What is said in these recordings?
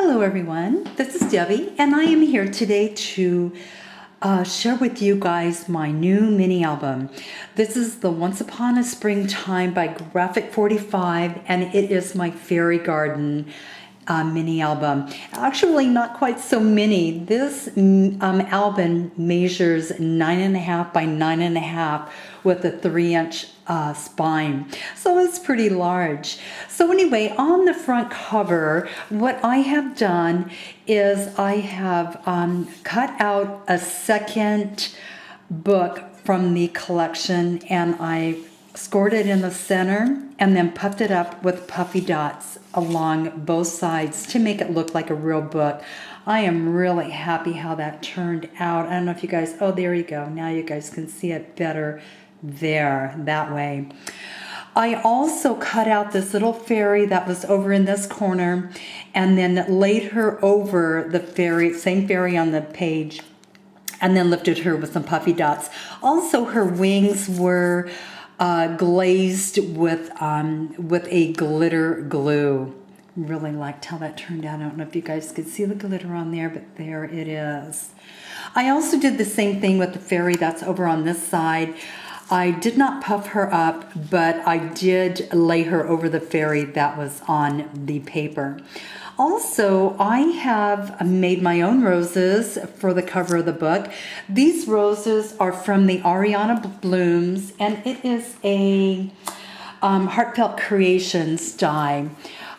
Hello everyone, this is Debbie and I am here today to share with you guys my new mini album. This is the Once Upon a Springtime by Graphic 45 and it is my fairy garden mini album. Actually not quite so mini. This album measures 9.5 by 9.5 with a 3-inch spine. So it's pretty large. So anyway, on the front cover, what I have done is I have cut out a second book from the collection and I scored it in the center and then puffed it up with puffy dots along both sides to make it look like a real book. I am really happy how that turned out. I don't know if you guys, oh, there you go. Now you guys can see it better there, that way. I also cut out this little fairy that was over in this corner and then laid her over the fairy, same fairy on the page, and then lifted her with some puffy dots. Also, her wings were glazed with a glitter glue. Really liked how that turned out. I don't know if you guys could see the glitter on there, but there it is. I also did the same thing with the fairy that's over on this side. I did not puff her up, but I did lay her over the fairy that was on the paper. Also, I have made my own roses for the cover of the book. These roses are from the Ariana Blooms, and it is a Heartfelt Creations die.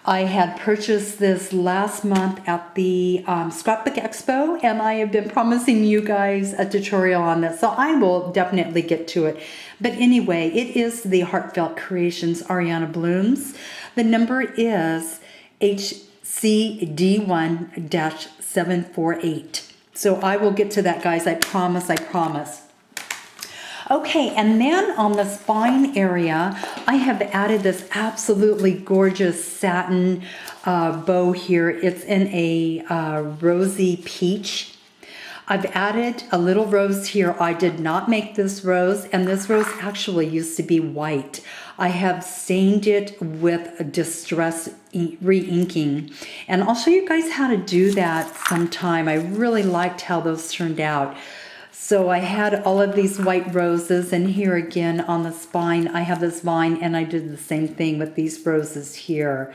I had purchased this last month at the Scrapbook Expo, and I have been promising you guys a tutorial on this, so I will definitely get to it. But anyway, it is the Heartfelt Creations Ariana Blooms. The number is HCD1-748. So I will get to that, guys. I promise, I promise. Okay, and then on the spine area, I have added this absolutely gorgeous satin bow here. It's in a rosy peach. I've added a little rose here. I did not make this rose, and this rose actually used to be white. I have stained it with distress re-inking, and I'll show you guys how to do that sometime. I really liked how those turned out. So I had all of these white roses, and here again on the spine I have this vine, and I did the same thing with these roses here.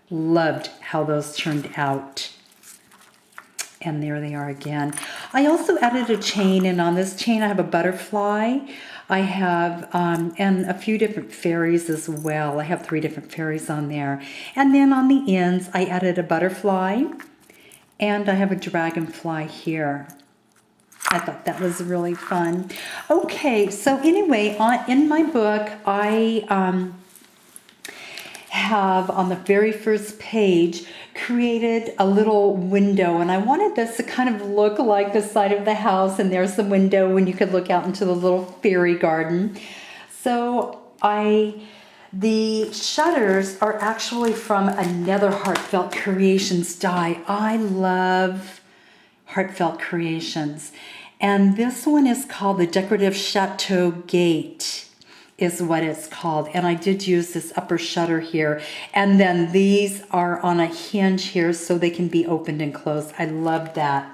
Loved how those turned out. And there they are again. I also added a chain, and on this chain I have a butterfly. I have, and a few different fairies as well. I have 3 different fairies on there. And then on the ends I added a butterfly, and I have a dragonfly here. I thought that was really fun. Okay, so anyway, in my book, I have on the very first page created a little window, and I wanted this to kind of look like the side of the house, and there's the window and you could look out into the little fairy garden. So the shutters are actually from another Heartfelt Creations die. I love Heartfelt Creations. And this one is called the Decorative Chateau Gate is what it's called. And I did use this upper shutter here. And then these are on a hinge here so they can be opened and closed. I love that.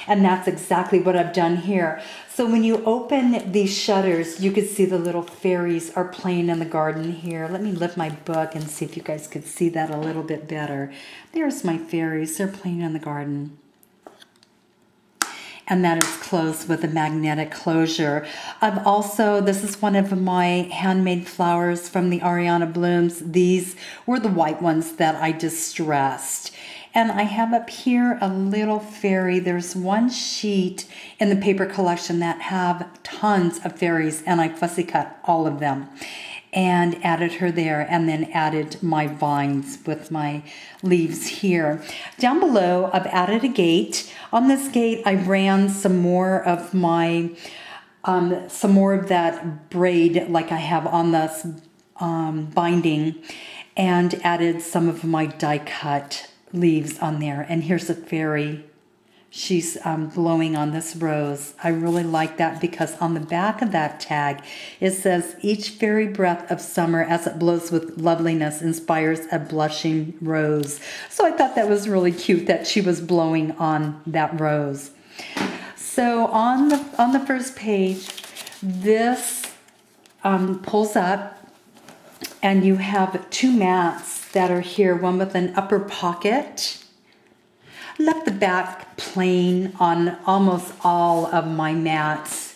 And that's exactly what I've done here. So when you open these shutters, you can see the little fairies are playing in the garden here. Let me lift my book and see if you guys could see that a little bit better. There's my fairies. They're playing in the garden. And that is closed with a magnetic closure. I've also, this is one of my handmade flowers from the Ariana Blooms. These were the white ones that I distressed. And I have up here a little fairy. There's one sheet in the paper collection that have tons of fairies, and I fussy cut all of them and added her there, and then added my vines with my leaves here. Down below, I've added a gate. On this gate, I ran some more of my, some more of that braid like I have on this binding, and added some of my die cut leaves on there. And here's a fairy she's blowing on this rose. I really like that because on the back of that tag, it says, each fairy breath of summer as it blows with loveliness inspires a blushing rose. So I thought that was really cute that she was blowing on that rose. So on the first page, this pulls up, and you have two mats that are here, one with an upper pocket. Left the back plain on almost all of my mats.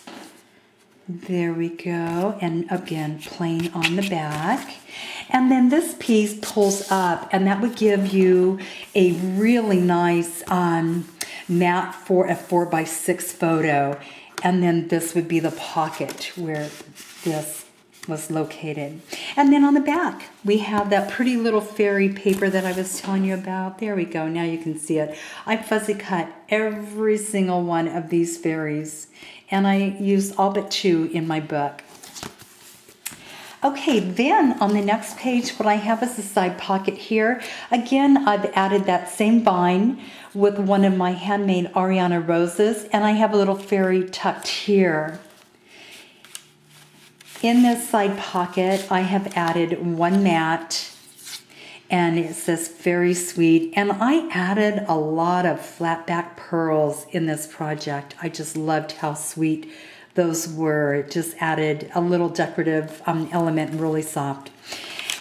There we go, and again, plain on the back. And then this piece pulls up, and that would give you a really nice mat for a 4x6 photo. And then this would be the pocket where this was located. And then on the back, we have that pretty little fairy paper that I was telling you about. There we go, now you can see it. I fuzzy cut every single one of these fairies, and I used all but 2 in my book. Okay, then on the next page, what I have is a side pocket here. Again, I've added that same vine with one of my handmade Ariana roses, and I have a little fairy tucked here. In this side pocket, I have added one mat, and it says Very Sweet. And I added a lot of flat back pearls in this project. I just loved how sweet those were. It just added a little decorative element, really soft.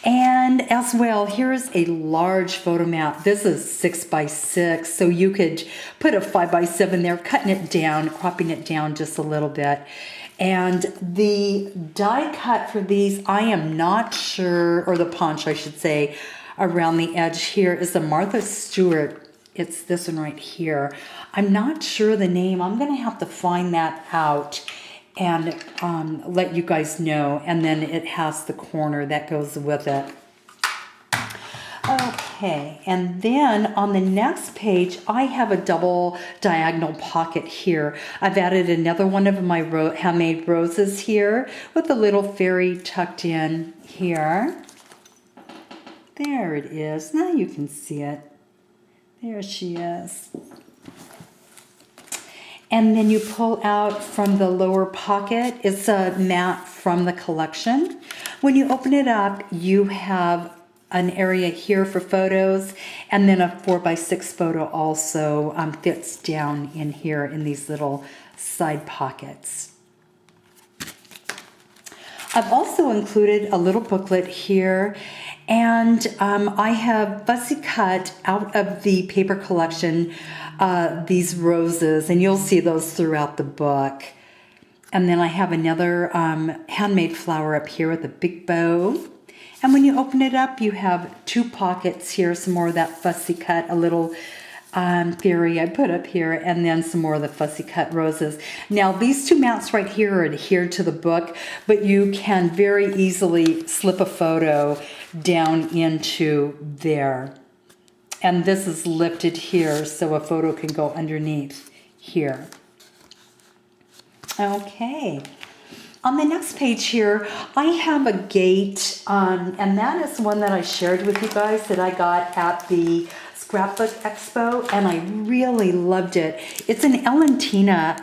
And as well, here's a large photo mat. This is 6x6, so you could put a 5x7 there, cutting it down, cropping it down just a little bit. And the die cut for these, I am not sure, or the punch I should say, around the edge here is a Martha Stewart. It's this one right here. I'm not sure the name. I'm going to have to find that out and let you guys know. And then it has the corner that goes with it. Okay, and then on the next page, I have a double diagonal pocket here. I've added another one of my handmade roses here with a little fairy tucked in here. There it is. Now you can see it. There she is. And then you pull out from the lower pocket. It's a mat from the collection. When you open it up, you have an area here for photos, and then a 4x6 photo also fits down in here in these little side pockets. I've also included a little booklet here, and I have fussy cut out of the paper collection these roses, and you'll see those throughout the book. And then I have another handmade flower up here with a big bow. And when you open it up, you have 2 pockets here, some more of that fussy cut, a little fairy I put up here, and then some more of the fussy cut roses. Now, these 2 mats right here are adhered to the book, but you can very easily slip a photo down into there. And this is lifted here, so a photo can go underneath here. Okay. On the next page here, I have a gate, and that is one that I shared with you guys that I got at the Scrapbook Expo, and I really loved it. It's an Elentina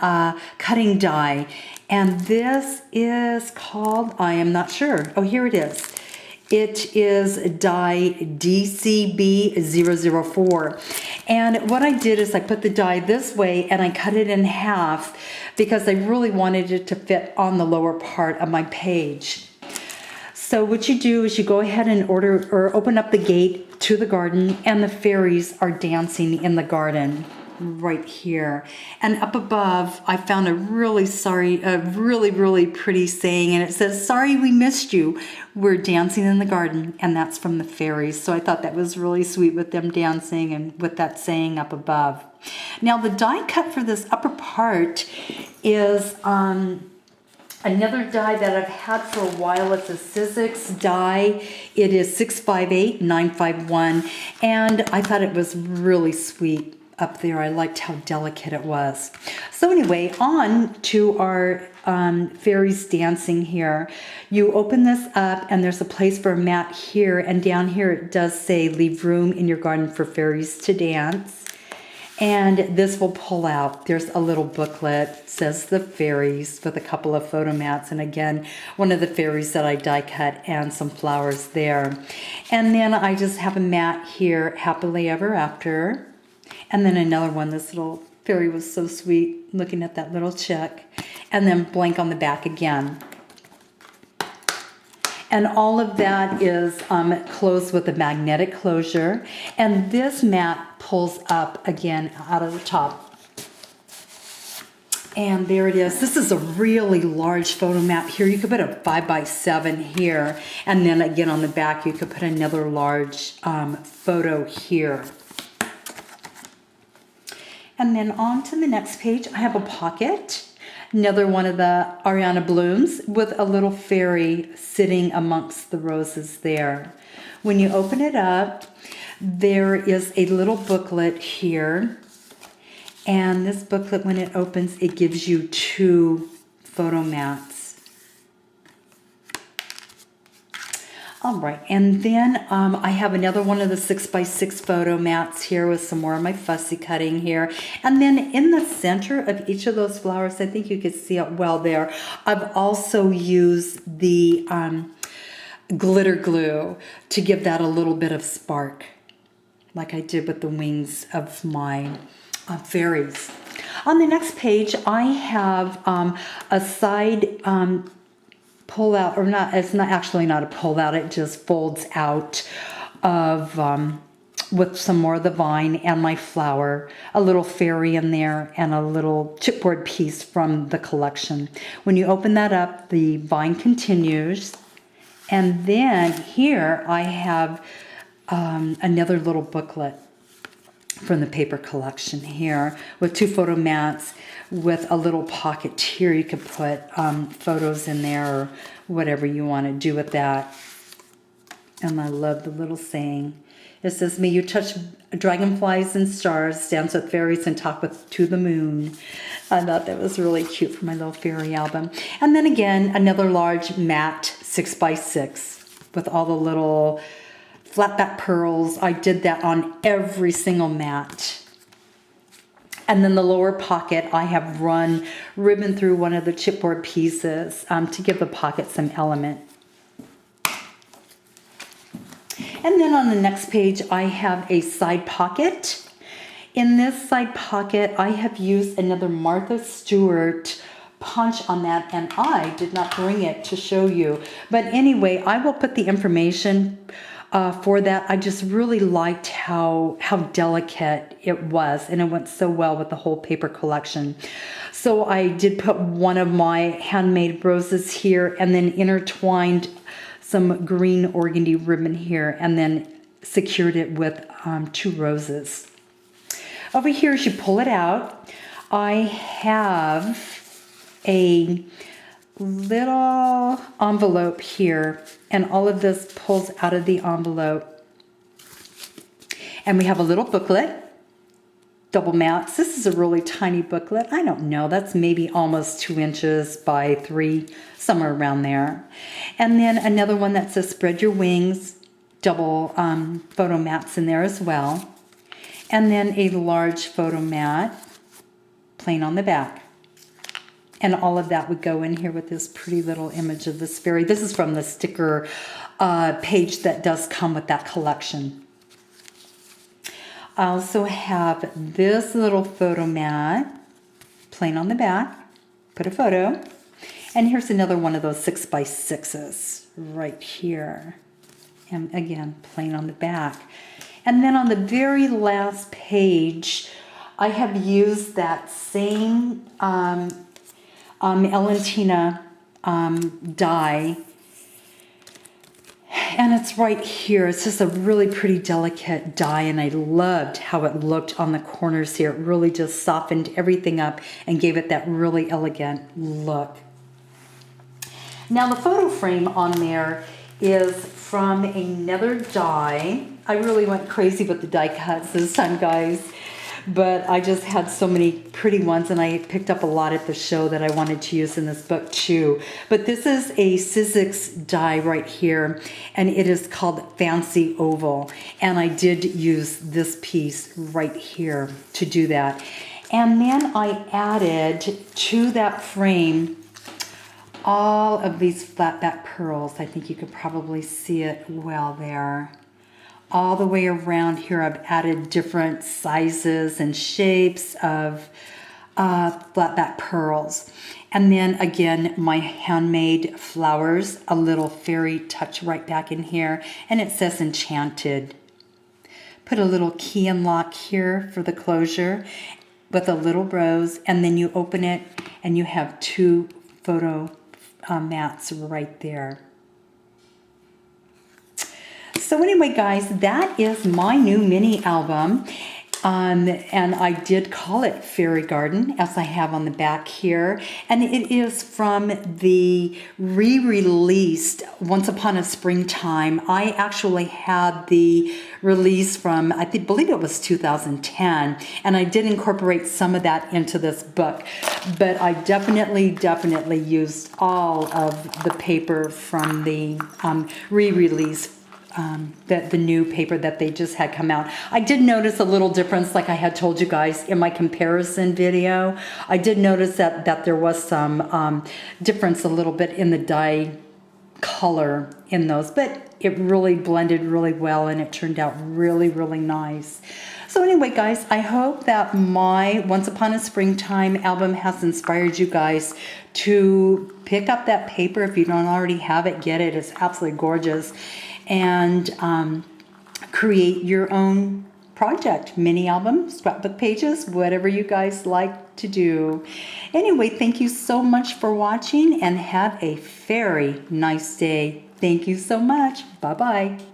cutting die, and this is called, I am not sure. Oh, here it is. It is die DCB004. And what I did is I put the die this way and I cut it in half because I really wanted it to fit on the lower part of my page. So what you do is you go ahead and order or open up the gate to the garden, and the fairies are dancing in the garden right here. And up above, I found a really pretty saying, and it says, "Sorry we missed you. We're dancing in the garden," and that's from the fairies. So I thought that was really sweet with them dancing and with that saying up above. Now the die cut for this upper part is another die that I've had for a while. It's a Sizzix die. It is 658951, and I thought it was really sweet up there. I liked how delicate it was. So anyway, on to our fairies dancing here. You open this up, and there's a place for a mat here, and down here it does say, "Leave room in your garden for fairies to dance." And this will pull out. There's a little booklet, it says the fairies with a couple of photo mats. And again, one of the fairies that I die cut and some flowers there. And then I just have a mat here, Happily Ever After. And then another one, this little fairy was so sweet, looking at that little chick. And then blank on the back again. And all of that is closed with a magnetic closure. And this mat pulls up again out of the top. And there it is. This is a really large photo mat here. You could put a 5x7 here. And then again on the back, you could put another large photo here. And then on to the next page, I have a pocket. Another one of the Ariana blooms with a little fairy sitting amongst the roses there. When you open it up, there is a little booklet here. And this booklet, when it opens, it gives you 2 photo mats. All right, and then I have another one of the 6x6 photo mats here with some more of my fussy cutting here. And then in the center of each of those flowers, I think you can see it well there, I've also used the glitter glue to give that a little bit of spark, like I did with the wings of my fairies. On the next page, I have a side pull out, or not, it's not actually not a pull out, it just folds out of with some more of the vine and my flower, a little fairy in there, and a little chipboard piece from the collection. When you open that up, the vine continues, and then here I have another little booklet from the paper collection here with 2 photo mats with a little pocket here. You could put photos in there or whatever you want to do with that. And I love the little saying. It says, "May you touch dragonflies and stars, dance with fairies and talk to the moon." I thought that was really cute for my little fairy album. And then again, another large matte 6x6 with all the little flat back pearls. I did that on every single mat. And then the lower pocket, I have run ribbon through one of the chipboard pieces to give the pocket some element. And then on the next page, I have a side pocket. In this side pocket, I have used another Martha Stewart punch on that, and I did not bring it to show you. But anyway, I will put the information for that. I just really liked how delicate it was, and it went so well with the whole paper collection. So I did put one of my handmade roses here, and then intertwined some green organdy ribbon here, and then secured it with 2 roses. Over here, as you pull it out, I have a little envelope here, and all of this pulls out of the envelope. And we have a little booklet, double mats. This is a really tiny booklet. I don't know, that's maybe almost 2 inches by 3, somewhere around there. And then another one that says "Spread Your Wings," double photo mats in there as well. And then a large photo mat, plain on the back. And all of that would go in here with this pretty little image of this fairy. This is from the sticker page that does come with that collection. I also have this little photo mat, plain on the back, put a photo. And here's another one of those 6x6s right here. And again, plain on the back. And then on the very last page, I have used that same Elentina die, and it's right here. It's just a really pretty delicate die, and I loved how it looked on the corners here. It really just softened everything up and gave it that really elegant look. Now the photo frame on there is from another die. I really went crazy with the die cuts this time, guys. but I just had so many pretty ones, and I picked up a lot at the show that I wanted to use in this book too. But this is a Sizzix die right here, and it is called Fancy Oval. And I did use this piece right here to do that. And then I added to that frame all of these flat back pearls. I think you could probably see it well there. All the way around here, I've added different sizes and shapes of flat back pearls. And then again, my handmade flowers, a little fairy touch right back in here, and it says Enchanted. Put a little key and lock here for the closure with a little rose, and then you open it and you have two photo mats right there. So anyway, guys, that is my new mini album. And I did call it Fairy Garden, as I have on the back here. And it is from the re-released Once Upon a Springtime. I actually had the release from, believe it was 2010. And I did incorporate some of that into this book. But I definitely used all of the paper from the re-release, the new paper that they just had come out. I did notice a little difference, like I had told you guys in my comparison video. I did notice that there was some difference a little bit in the dye color in those, but it really blended really well and it turned out really nice. So anyway, guys, I hope that my Once Upon a Springtime album has inspired you guys to pick up that paper. If you don't already have it, get it. It's absolutely gorgeous. And create your own project, mini album, scrapbook pages, whatever you guys like to do. Anyway, thank you so much for watching and have a very nice day. Thank you so much. Bye-bye.